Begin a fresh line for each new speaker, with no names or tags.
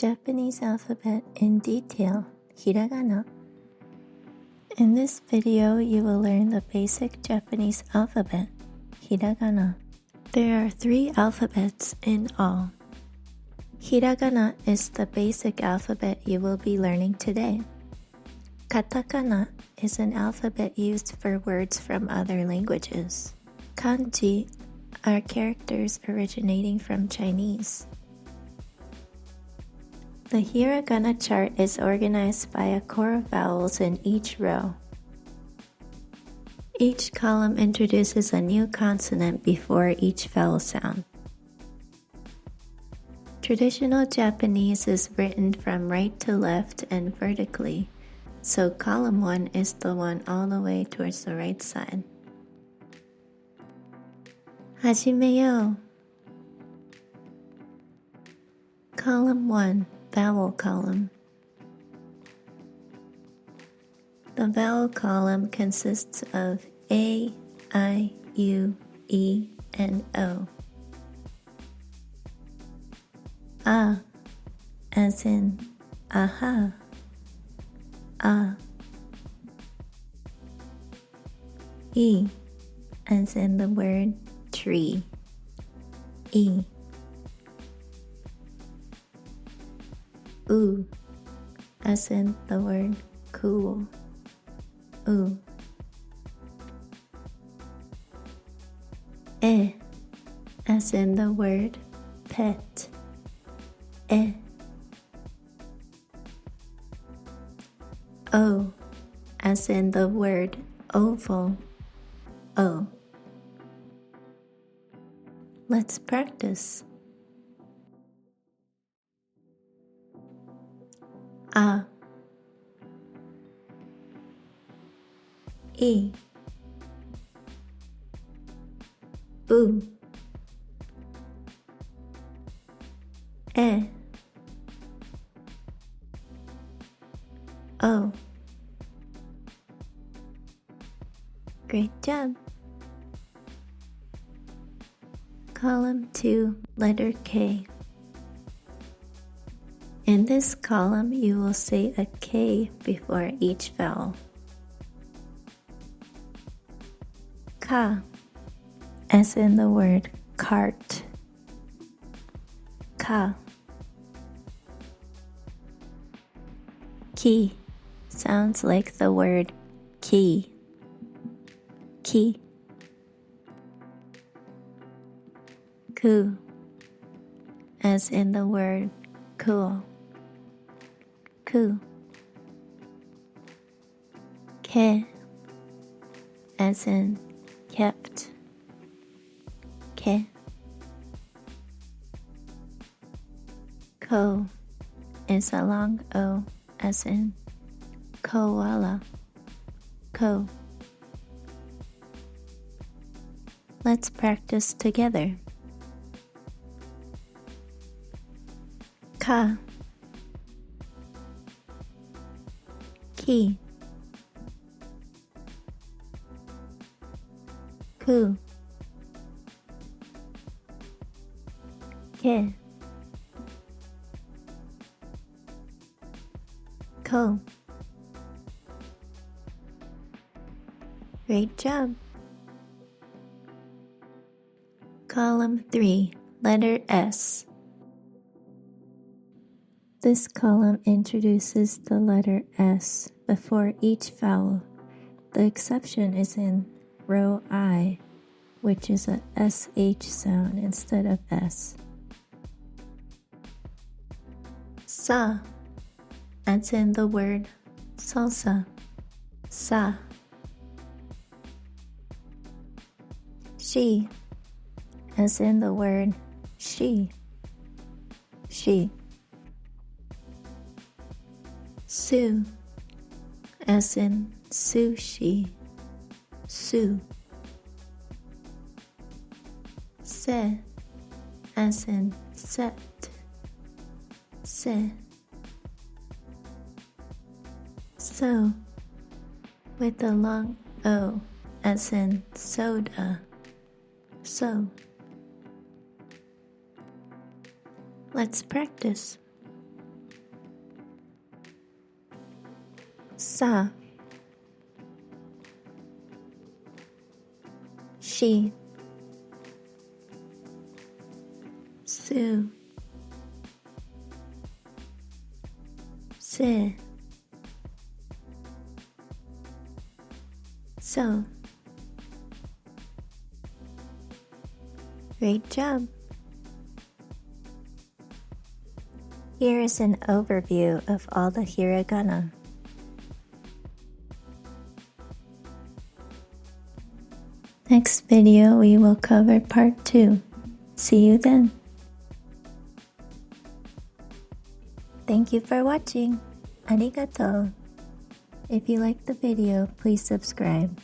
Japanese alphabet in detail, Hiragana. In this video, you will learn the basic Japanese alphabet, Hiragana. There are 3 alphabets in all. Hiragana is the basic alphabet you will be learning today. Katakana is an alphabet used for words from other languages. Kanji are characters originating from Chinese. The hiragana chart is organized by a core of vowels in each row. Each column introduces a new consonant before each vowel sound. Traditional Japanese is written from right to left and vertically, so column 1 is the one all the way towards the right side. 始めよう Column 1, Vowel Column. The vowel column consists of A, I, U, E, and O. A, as in aha, A. E, as in the word tree, E. U, as in the word cool, U. E, as in the word pet, E. O, as in the word oval, O. Let's practice. A, E, U, E, O. Great job! Column 2, letter K. In this column, you will say a K before each vowel. Ka, as in the word cart, Ka. Ki sounds like the word key, Ki. Ku, as in the word cool, Ku. Ke, as in kept, Ke. Ko is a long O, as in koala, Ko. Let's practice together. Ka, Ki, Ku, Ke, Ko. Great job! Column 3, letter S. This column introduces the letter S before each vowel. The exception is in row I, which is a SH sound instead of S. Sa, as in the word salsa, Sa. She, as in the word she, She. Su, as in sushi, Su. Se, as in set, Se. So, with a long O, as in soda, So. Let's practice. さしすせso. Great job! Here is an overview of all the hiragana. Next video we will cover part 2. See you then! Thank you for watching! Arigatou! If you liked the video, please subscribe.